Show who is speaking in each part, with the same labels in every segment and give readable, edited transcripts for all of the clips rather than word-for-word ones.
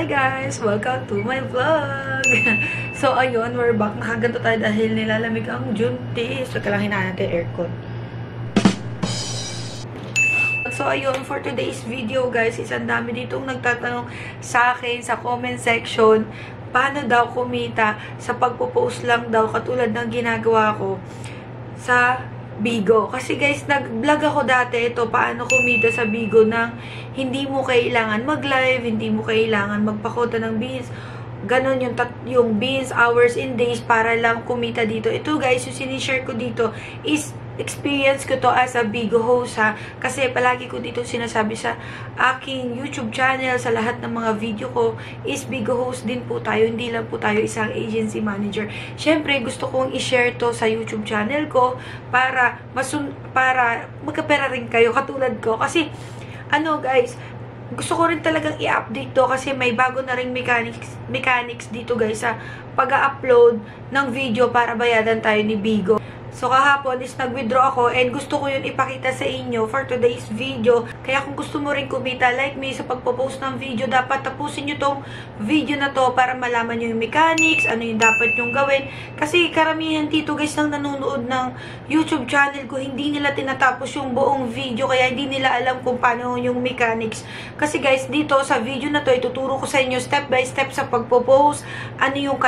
Speaker 1: Hi guys! Welcome to my vlog! So ayun, we're back. Nakaganto tayo dahil nilalamig ang Junti. So kailangan hinaan natin aircon. So ayun, for today's video guys, isang dami ditong nagtatanong sa akin sa comment section, paano daw kumita sa pagpo-post lang daw katulad ng ginagawa ko sa Bigo. Kasi guys, nag-vlog ako dati ito, paano kumita sa Bigo nang hindi mo kailangan mag-live, hindi mo kailangan magpakota ng beans. Ganon yung beans, hours and days para lang kumita dito. Ito guys, yung sinishare ko dito is experience ko to as a Bigo host ha. Kasi palagi ko dito sinasabi sa aking YouTube channel, sa lahat ng mga video ko, is Bigo host din po tayo. Hindi lang po tayo isang agency manager. Syempre, gusto kong i-share to sa YouTube channel ko para magkapera rin kayo katulad ko. Kasi, ano guys, gusto ko rin talagang i-update to kasi may bago na ring mechanics dito guys sa pag-upload ng video para bayadan tayo ni Bigo. So, kahapon is nag-withdraw ako and gusto ko yun ipakita sa inyo for today's video. Kaya kung gusto mo rin kumita like me sa pagpo-post ng video, dapat tapusin nyo tong video na to para malaman nyo yung mechanics, ano yung dapat nyong gawin. Kasi karamihan dito guys nang nanonood ng YouTube channel ko, hindi nila tinatapos yung buong video kaya hindi nila alam kung paano yung mechanics. Kasi guys, dito sa video na to, ituturo ko sa inyo step by step sa pagpo-post, ano yung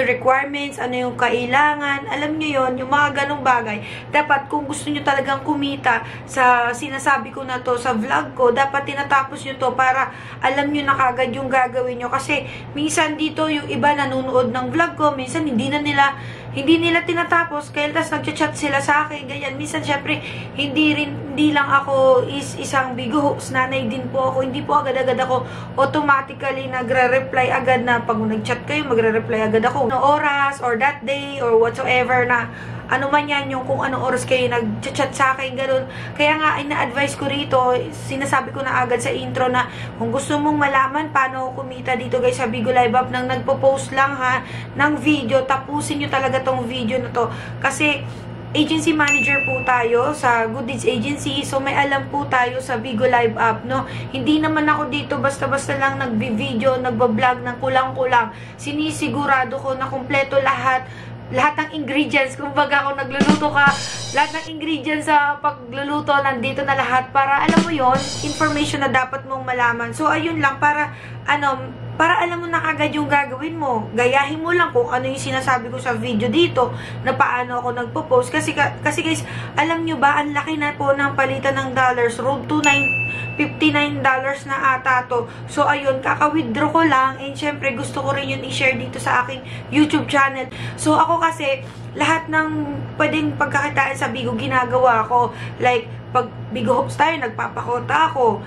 Speaker 1: requirements, ano yung kailangan, alam nyo yon yung mga ganong bagay. Dapat kung gusto nyo talagang kumita sa sinasabi ko na to sa vlog ko, dapat tinatapos nyo to para alam nyo na kagad yung gagawin nyo. Kasi minsan dito yung iba nanonood ng vlog ko, minsan hindi nila tinatapos, kaya tas nagchat-chat sila sa akin, ganyan. Minsan syempre hindi lang ako isang Bigo host, nanay din po ako, hindi po agad-agad ako automatically nagre-reply agad na pag nag-chat kayo, magre-reply agad ako no oras or that day or whatsoever na ano man yan, yung kung anong oras kayo nag-chat sa akin, gano'n. Kaya nga, ina-advise ko rito, sinasabi ko na agad sa intro na kung gusto mong malaman paano kumita dito guys sa Bigo Live App nang nagpo-post lang ha, ng video, tapusin nyo talaga tong video na to. Kasi, agency manager po tayo sa Good Deeds Agency. So, may alam po tayo sa Bigo Live App, no? Hindi naman ako dito basta-basta lang nagbi-video, nagbablog ng kulang-kulang. Sinisigurado ko na kumpleto lahat ng ingredients. Kumbaga kung nagluluto ka, lahat ng ingredients sa pagluluto nandito na lahat para alam mo yon, information na dapat mong malaman. So, ayun lang, para alam mo na kagad yung gagawin mo. Gayahin mo lang kung ano yung sinasabi ko sa video dito na paano ako nagpo-post. Kasi guys, alam nyo ba, ang laki na po ng palitan ng dollars. Road to $59 na ata to. So, ayun, kaka-withdraw ko lang. And syempre, gusto ko rin yun i-share dito sa aking YouTube channel. So, ako kasi, lahat ng pwedeng pagkakitaan sa Bigo, ginagawa ko. Like, pag Bigo host tayo, nagpapakota ako.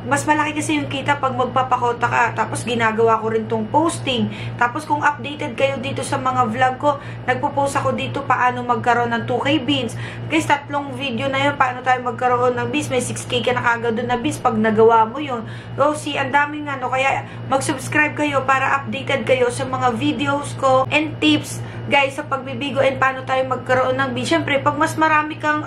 Speaker 1: Mas malaki kasi yung kita pag magpapakota ka. Tapos ginagawa ko rin tong posting. Tapos kung updated kayo dito sa mga vlog ko, nagpo-post ako dito paano magkaroon ng 2K beans. Guys, 3 video na yun paano tayo magkaroon ng beans. May 6K ka na kagad doon na beans pag nagawa mo yun. So, ang daming ano. Kaya mag-subscribe kayo para updated kayo sa mga videos ko and tips guys sa pagbibigo and paano tayo magkaroon ng beans. Siyempre, pag mas marami kang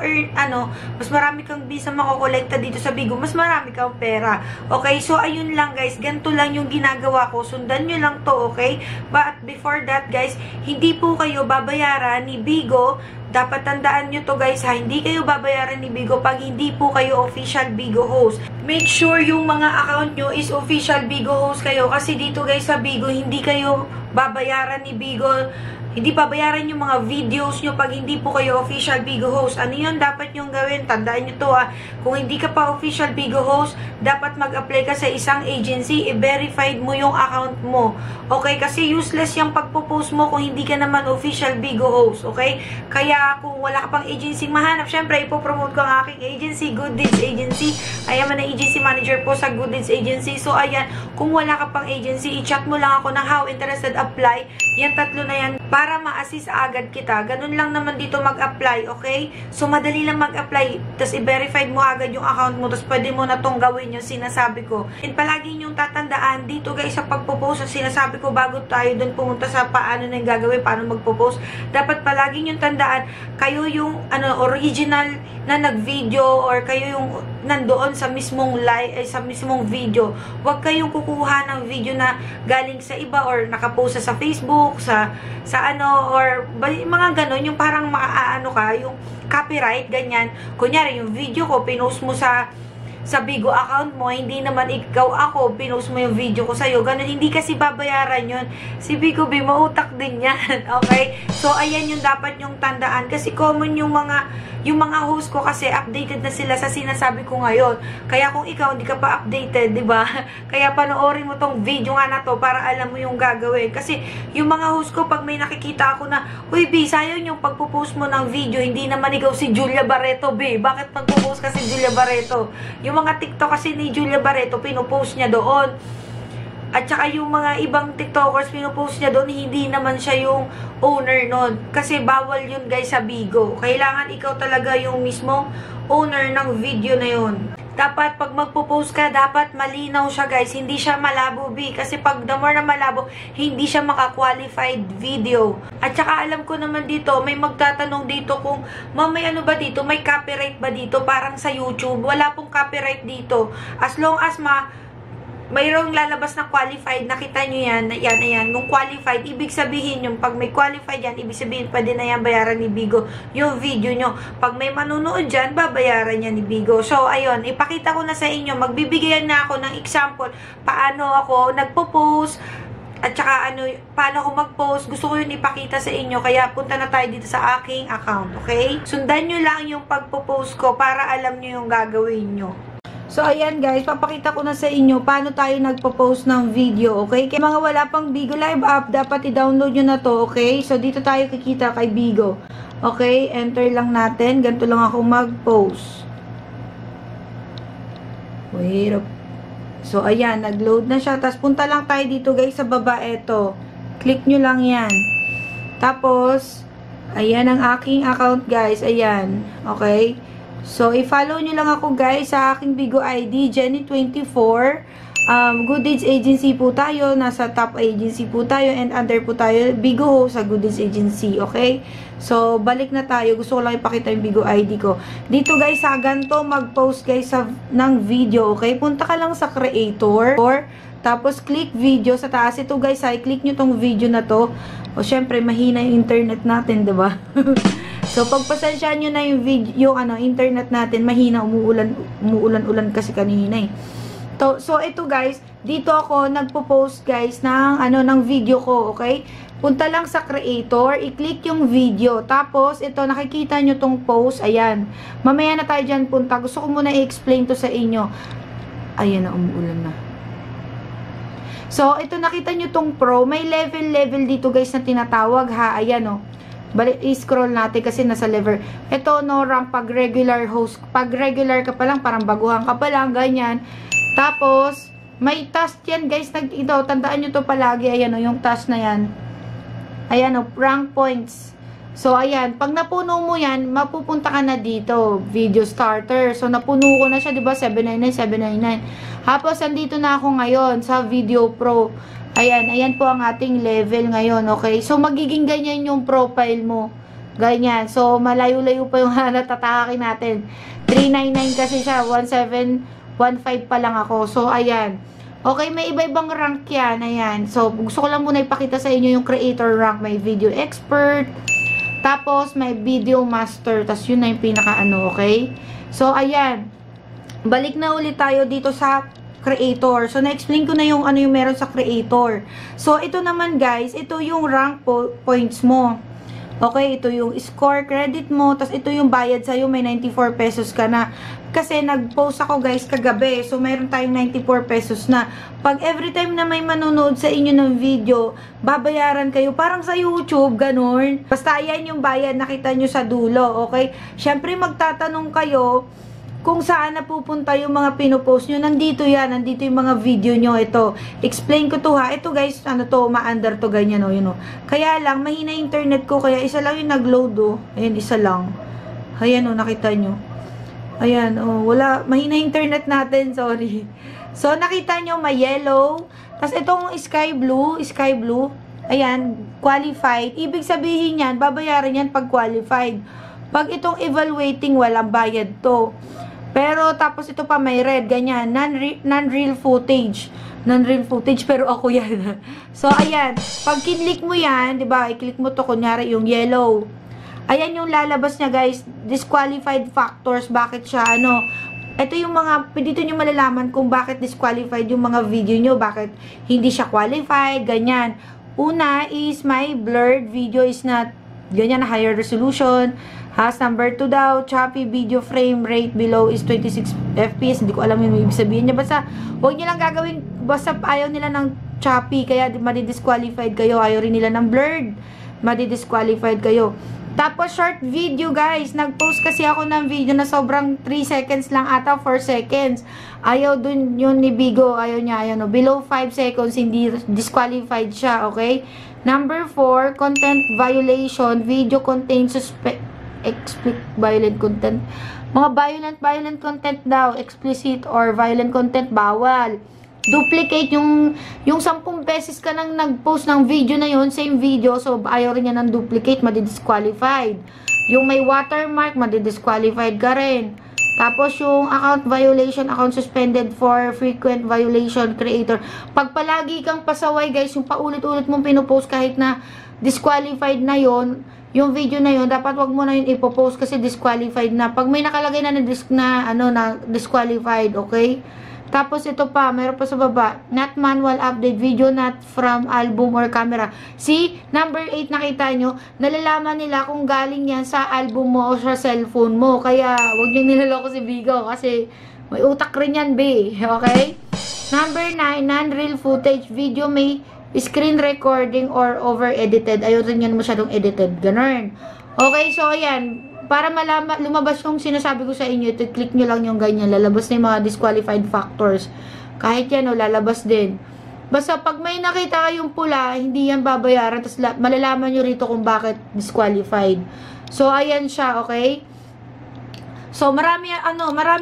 Speaker 1: mas marami kang beans na makokolekta dito sa Bigo, mas marami kang pera. Okay, so ayun lang guys, ganito lang yung ginagawa ko. Sundan nyo lang to, okay? But before that guys, hindi po kayo babayaran ni Bigo. Dapat tandaan nyo to guys ha, hindi kayo babayaran ni Bigo pag hindi po kayo official Bigo host. Make sure yung mga account nyo is official Bigo host kayo kasi dito guys sa Bigo, hindi kayo babayaran ni Bigo. Hindi babayaran yung mga videos nyo pag hindi po kayo official Bigo host. Ano yun dapat nyong gawin? Tandaan nyo to ha. Kung hindi ka pa official Bigo host, dapat mag-apply ka sa isang agency, i-verified mo yung account mo. Okay? Kasi useless yung pagpo-post mo kung hindi ka naman official Bigo host. Okay? Kaya kung wala ka pang agency mahanap, syempre ipopromote ko ang aking agency, Good Deeds Agency. I am an agency manager po sa Good Deeds Agency. So ayan, kung wala ka pang agency, i-chat mo lang ako ng how interested apply. Yan 3 na yan para ma-assist agad kita. Ganun lang naman dito mag-apply, okay? So, madali lang mag-apply. Tapos, i-verify mo agad yung account mo. Tapos, pwede mo na tong gawin yung sinasabi ko. And palagi yung tatandaan dito guys sa pagpo-post. Ang sinasabi ko bago tayo dun pumunta sa paano na yung gagawin, paano magpo-post. Dapat palagi yung tandaan, kayo yung original na nag-video or kayo yung nandoon sa mismong live, sa mismong video. Huwag kayong kukuha ng video na galing sa iba or nakapost sa Facebook, sa ano, or mga ganon, yung parang maaano ka, yung copyright, ganyan. Kunyari, yung video ko, pinost mo sa Bigo account mo, hindi naman ikaw ako, pinost mo yung video ko sa'yo, ganun, hindi kasi babayaran yun. Si Bigo, mautak din yan, okay? So, ayan yung dapat yung tandaan, kasi common yung mga host ko kasi updated na sila sa sinasabi ko ngayon. Kaya kung ikaw hindi ka pa updated, di ba? Kaya panoorin mo tong video nga na to para alam mo yung gagawin. Kasi yung mga host ko, pag may nakikita ako na, uy, B, sayang yung pagpo-post mo ng video, hindi naman ikaw si Julia Barreto, B. Bakit pagpo-post ka si Julia Barreto? Yung mga TikTok kasi ni Julia Barreto, pinopost niya doon. At saka yung mga ibang TikTokers, pinopost niya doon, hindi naman siya yung owner nun. Kasi bawal yun guys sa Bigo. Kailangan ikaw talaga yung mismong owner ng video na yun. Dapat pag magpo-post ka, dapat malinaw siya guys. Hindi siya malabo, B. Kasi pag the more na malabo, hindi siya maka-qualified video. At saka alam ko naman dito, may magtatanong dito kung, may ano ba dito? May copyright ba dito? Parang sa YouTube. Wala pong copyright dito. As long as mayroong lalabas na qualified, nakita nyo yan, yan. Nung qualified, ibig sabihin yung pag may qualified yan, ibig sabihin pwede na yan bayaran ni Bigo yung video nyo. Pag may manunood dyan, babayaran yan ni Bigo. So, ayun, ipakita ko na sa inyo, magbibigayan na ako ng example, paano ako nagpo-post, at saka paano ako mag-post. Gusto ko yun ipakita sa inyo, kaya punta na tayo dito sa aking account, okay? Sundan nyo lang yung pagpo-post ko para alam nyo yung gagawin nyo. So, ayan guys, papakita ko na sa inyo paano tayo nagpo-post ng video, okay? Kaya mga wala pang Bigo Live app, dapat i-download nyo na to, okay? So, dito tayo kikita kay Bigo. Okay, enter lang natin. Ganito lang ako mag-post. Wait up. So, ayan, nag-load na siya. Tapos, punta lang tayo dito guys sa baba, eto. Click nyo lang yan. Tapos, ayan ang aking account guys, ayan. Okay? So, i-follow nyo lang ako guys sa aking Bigo ID, Jenny24. Good Deeds Agency po tayo. Nasa top agency po tayo. And under po tayo, Bigo ho sa Good Deeds Agency. Okay? So, balik na tayo. Gusto ko lang ipakita yung Bigo ID ko. Dito guys, sa ganito mag-post guys ng video. Okay? Punta ka lang sa creator. Tapos, click video sa taas. Ito guys, i-click nyo tong video na to. O, syempre, mahina yung internet natin, diba? So, pagpasensyaan nyo na yung video, internet natin, mahina, umuulan kasi kanina eh. So, ito guys, dito ako nagpo-post guys ng video ko, okay? Punta lang sa creator, i-click yung video. Tapos, ito, nakikita nyo tong post, ayan. Mamaya na tayo dyan punta. Gusto ko muna i-explain to sa inyo. Ayan na, umuulan na. So, ito, nakita nyo tong pro. May level dito guys na tinatawag ha. Ayan o. Balik, i-scroll natin kasi nasa level. Ito, no, rank pag regular host. Pag regular ka pa lang, parang baguhan ka pa lang, ganyan. Tapos, may task yan, guys. Ito, tandaan nyo to palagi. Ayan, o, yung task na yan. Ayan, o, rank points. So, ayan. Pag napuno mo yan, mapupunta ka na dito. Video starter. So, napuno ko na siya, diba? 799, 799. Tapos, andito na ako ngayon sa Video Pro. Ayan po ang ating level ngayon, okay? So, magiging ganyan yung profile mo. Ganyan. So, malayo-layo pa yung natatakin natin. 399 kasi siya. 1715 pa lang ako. So, ayan. Okay, may iba-ibang rank yan. Ayan. So, gusto ko lang muna ipakita sa inyo yung creator rank. May video expert. Tapos, may video master. Tapos, yun na yung pinaka-ano, okay? So, ayan. Balik na ulit tayo dito sa creator. So, na-explain ko na yung yung meron sa creator. So, ito naman guys, ito yung rank points mo. Okay, ito yung score credit mo. Tapos, ito yung bayad sa'yo. May 94 pesos ka na. Kasi, nag-post ako guys kagabi. So, mayroon tayong 94 pesos na. Pag every time na may manonood sa inyo ng video, babayaran kayo. Parang sa YouTube, ganun. Basta, ayan yung bayad. Nakita nyo sa dulo. Okay? Siyempre, magtatanong kayo kung saan napupunta yung mga pinopost nyo. Nandito yan. Nandito yung mga video nyo. Ito. Explain ko to ha. Ito guys, ma-under to, ganyan o. Yun o. Kaya lang, mahina internet ko. Kaya isa lang yung nag-load o. Ayan, isa lang. Ayan o, nakita nyo. Ayan o. Wala. Mahina internet natin. Sorry. So, nakita nyo, may yellow. Tapos, itong sky blue. Sky blue. Ayan, qualified. Ibig sabihin yan, babayaran yan pag qualified. Pag itong evaluating, walang bayad to. Pero tapos ito pa may red, ganyan, non-real footage. Non-real footage, pero ako yan. So, ayan. Pag kinlik mo yan, di ba, i-click mo to, kunyari yung yellow. Ayan yung lalabas niya, guys. Disqualified factors. Bakit siya, ito yung mga, dito nyo malalaman kung bakit disqualified yung mga video nyo. Bakit hindi siya qualified, ganyan. Una is my blurred video is not, ganyan, higher resolution. Number 2 daw, choppy video frame rate below is 26 FPS. Hindi ko alam yung ibig sabihin niya. Basta, huwag nyo lang gagawin, basta ayaw nila ng choppy, kaya madi-disqualified kayo. Ayaw rin nila ng blurred, madi-disqualified kayo. Tapos, short video, guys. Nag-post kasi ako ng video na sobrang 3 seconds lang ata, 4 seconds. Ayaw dun yun ni Bigo. Ayaw niya, no. Below 5 seconds, hindi disqualified siya, okay? Number 4, content violation. Video contains explicit violent content. Mga violent content daw. Explicit or violent content, bawal. Duplicate yung 10 beses ka nang nag-post ng video na yun, same video, so ayaw rin yan ng duplicate, madi-disqualified. Yung may watermark, madi-disqualified ka rin. Tapos yung account violation, account suspended for frequent violation creator. Pag palagi kang pasaway, guys, yung paulit-ulit mong pinupost kahit na disqualified na yon, yung video na yon, dapat wag mo na yun ipopost kasi disqualified na. Pag may nakalagay na disqualified, okay? Tapos ito pa, meron pa sa baba, not manual update video, not from album or camera. See, number 8 nakita nyo, nalalaman nila kung galing yan sa album mo o sa cellphone mo. Kaya, huwag nyo nilaloko si Bigo kasi may utak rin yan, be. Okay? Number 9, non-real footage video may screen recording or over-edited. Ayaw rin yan masyadong edited. Ganun. Okay, so ayan. Para lumabas yung sinasabi ko sa inyo, ito, click nyo lang yung ganyan. Lalabas na yung mga disqualified factors. Kahit yan, lalabas din. Basta pag may nakita kayong pula, hindi yan babayaran. Tapos malalaman nyo rito kung bakit disqualified. So, ayan siya, okay? So, marami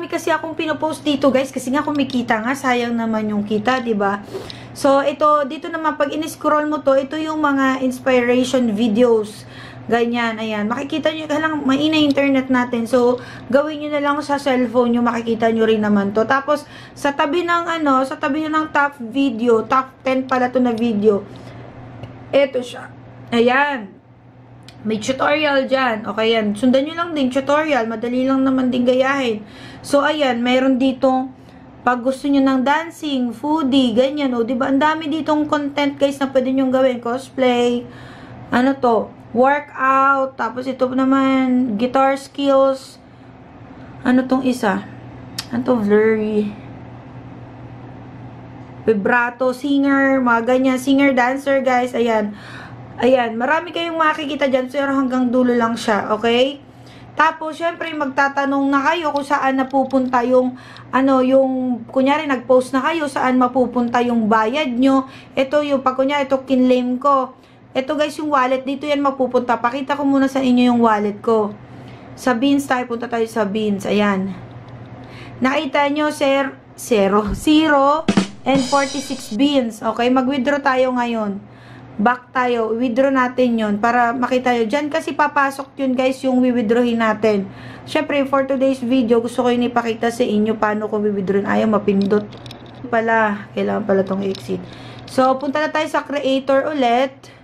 Speaker 1: kasi akong pinopost dito, guys. Kasi nga kumikita nga, sayang naman yung kita, diba? So, dito naman, pag in-scroll mo to, ito yung mga inspiration videos. Ganyan, ayan. Makikita nyo, lang mainay internet natin. So, gawin nyo na lang sa cellphone nyo, makikita nyo rin naman to. Tapos, sa tabi ng top video, top 10 pala to na video. Ito siya. Ayan. May tutorial dyan. Okay, yan. Sundan nyo lang din, tutorial. Madali lang naman din gayahin. So, ayan, mayroon dito, pag gusto nyo ng dancing, foodie, ganyan, o, diba? Ang dami ditong content, guys, na pwede nyo gawin. Cosplay, workout, tapos ito naman, guitar skills, tong isa? Blurry. Vibrato, singer, mga ganyan, singer, dancer, guys, ayan. Ayan, marami kayong makikita dyan, pero hanggang dulo lang siya, okay? Tapos, syempre, magtatanong na kayo kung saan napupunta yung, kunyari, nag-post na kayo, saan mapupunta yung bayad nyo. Ito yung, pag kunyari, ito kinlaim ko. Ito guys, yung wallet, dito yan mapupunta. Pakita ko muna sa inyo yung wallet ko. Sa Beans tayo, punta tayo sa Beans. Ayan. Nakita nyo, 0 and 46 beans. Okay, mag-withdraw tayo ngayon. Back tayo, withdraw natin yon para makita nyo. Diyan kasi papasok yun guys, yung withdrawin natin. Syempre, for today's video, gusto ko yun ipakita sa inyo paano ko withdrawin. Ayaw, mapindot. Kailangan pala tong exit. So, punta na tayo sa creator ulit.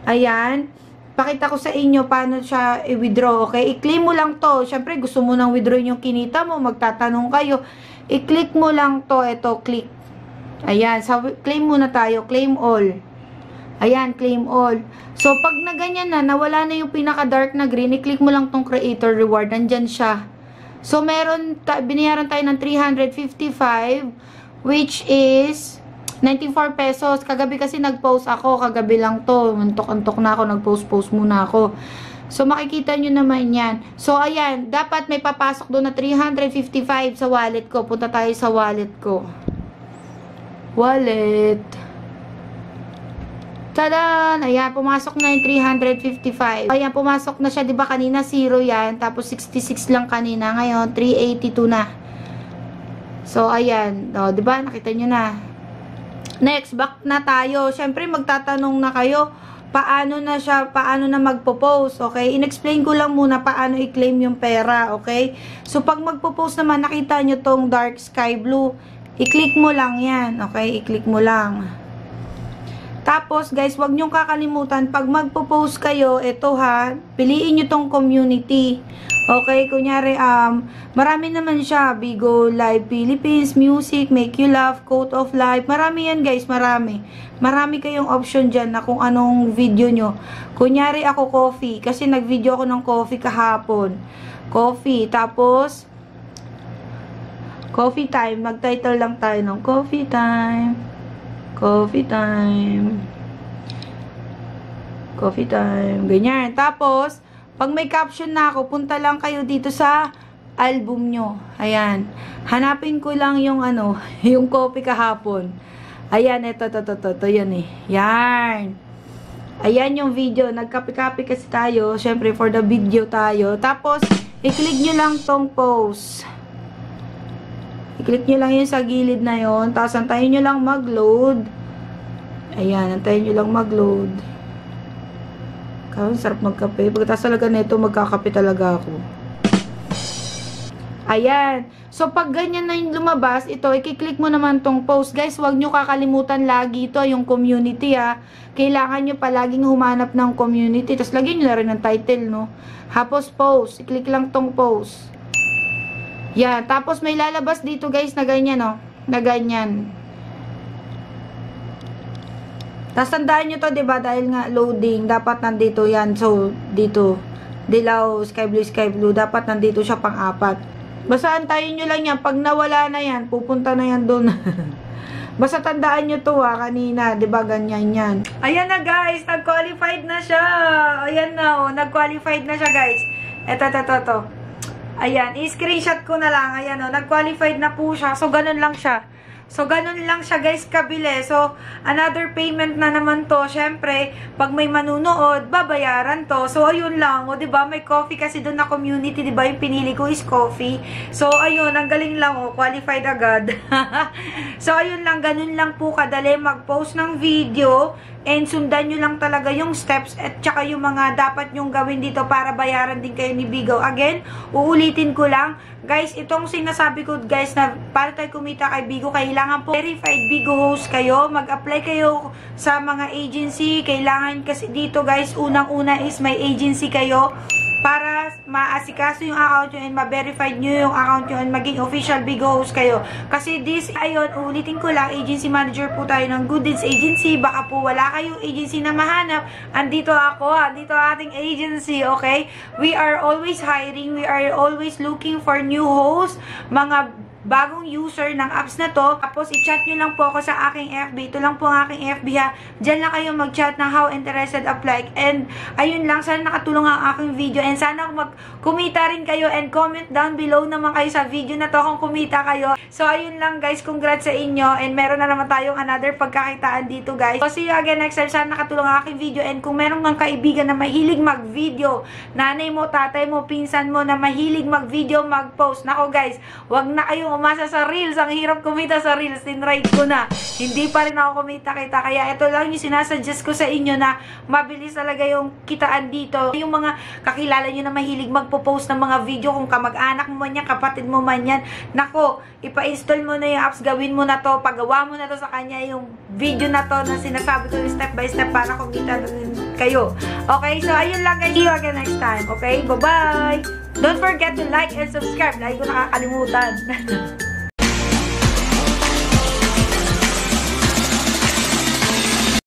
Speaker 1: Ayan. Pakita ko sa inyo paano siya i-withdraw, okay? I-claim mo lang to. Siyempre, gusto mo nang withdraw yung kinita mo. Magtatanong kayo. I-click mo lang to. Ito, click. Ayan. So, claim muna tayo. Claim all. Ayan, claim all. So, pag na ganyan na, nawala na yung pinaka-dark na green, i-click mo lang tong creator reward. Nandyan siya. So, binayaran tayo ng 355, which is 94 pesos. Kagabi kasi nag-post ako. Kagabi lang to. Antok-antok na ako. Nag-post muna ako. So, makikita nyo naman yan. So, ayan. Dapat may papasok doon na 355 sa wallet ko. Punta tayo sa wallet ko. Wallet. Tadan! Ayan. Pumasok na yung 355. Ayan. Pumasok na siya. Diba kanina 0 yan. Tapos 66 lang kanina. Ngayon, 382 na. So, ayan. O, diba? Nakita nyo na. Next, back na tayo. Siyempre, magtatanong na kayo, paano na magpo-post, okay? In-explain ko lang muna paano i-claim yung pera, okay? So, pag magpo-post naman, nakita nyo tong dark sky blue, i-click mo lang yan, okay? I-click mo lang. Tapos, guys, wag nyong kakalimutan, pag magpo-post kayo, ito ha, piliin nyo tong community. Okay, kunyari, marami naman siya, Bigo Live Philippines, Music, Make You Laugh, Quote of Life, marami yan guys, marami. Marami kayong option dyan na kung anong video nyo. Kunyari ako coffee, kasi nag-video ako ng coffee kahapon. Coffee, tapos, coffee time, mag-title lang tayo ng coffee time. Coffee time. Coffee time. Ganyan. Tapos, pag may caption na ako, punta lang kayo dito sa album nyo. Ayan. Hanapin ko lang yung yung coffee kahapon. Ayan, ito. Yan eh. Yan. Ayan yung video. Nagkapi-kapi kasi tayo. Syempre, for the video tayo. Tapos, i-click nyo lang tong post. I-click nyo lang yun sa gilid na yun. Tapos, antayin nyo lang mag-load. Ayan, antayin nyo lang mag-load. Kaya, sarap magkape. Pagkatapos talaga nito, magkakape talaga ako. Ayan. So, pag ganyan na yung lumabas, ito, i-click mo naman tong post. Guys, huwag nyo kakalimutan lagi ito, yung community, ha. Kailangan nyo palaging humanap ng community. Tapos, lagyan nyo na rin ng title, no. Tapos, post. I-click lang tong post. Yan. Tapos, may lalabas dito, guys, na ganyan, no. Na ganyan. Tapos, tandaan nyo to, diba? Dahil nga, loading, dapat nandito yan. So, dito. Dilaw, sky blue. Dapat nandito siya pang-apat. Basta antayin nyo lang yan. Pag nawala na yan, pupunta na yan doon. Basta tandaan nyo to, ha. Kanina, diba? Ganyan yan. Ayan na, guys. Nag-qualified na siya. Ayan na, oh. Nag-qualified na siya, guys. Eto. Ayan, i-screenshot ko na lang. Ayan, o, nag-qualified na po siya. So, ganun lang siya. Guys, kabile. So, another payment na naman to. Syempre, pag may manunood, babayaran to. So, ayun lang. O, diba? May coffee kasi doon na community. Diba? Yung pinili ko is coffee. So, ayun. Ang galing lang. O, qualified agad. So, ayun lang. Ganun lang po kadali mag-post ng video. And sundan nyo lang talaga yung steps at saka yung mga dapat nyong gawin dito para bayaran din kayo ni Bigo. Again, uulitin ko lang. Guys, itong sinasabi ko guys na para tayo kumita kay Bigo, kailangan po verified Bigo host kayo. Mag-apply kayo sa mga agency. Kailangan kasi dito guys, unang-una is may agency kayo para maasikaso yung account nyo and ma-verified nyo yung account nyo and maging official Bigo host kayo. Kasi ayun, ulitin ko lang, agency manager po tayo ng Good Deeds Agency. Baka po wala kayong agency na mahanap. Andito ako, andito ating agency, okay? We are always hiring, we are always looking for new hosts, mga bagong user ng apps na to. Tapos, i-chat nyo lang po ako sa aking FB. Ito lang po ang aking FB ha. Diyan lang kayo mag-chat ng how interested apply. And, ayun lang. Sana nakatulong ang aking video. And sana kumita rin kayo. And comment down below naman kayo sa video na to kung kumita kayo. So, ayun lang guys. Congrats sa inyo. And, meron na naman tayong another pagkakitaan dito guys. So, see you again next time. Sana nakatulong ang aking video. And, kung meron kang kaibigan na mahilig mag-video, nanay mo, tatay mo, pinsan mo na mahilig mag-video, mag-post. Nako guys, wag na kayong umasa sa Reels. Ang hirap kumita sa Reels. Tinride ko na. Hindi pa rin ako kumita-kita. Kaya ito lang yung sinasuggest ko sa inyo na mabilis talaga yung kitaan dito. Yung mga kakilala nyo na mahilig magpo-post ng mga video, kung kamag-anak mo man yan, kapatid mo man yan, nako, ipa-install mo na yung apps, gawin mo na to, pagawa mo na to sa kanya yung video na to na sinasabi ko yung step by step para kumita kayo. Okay? So, ayun lang guys. See you again next time. Okay? Bye-bye! Don't forget to like and subscribe. Lagi ko nakakalimutan.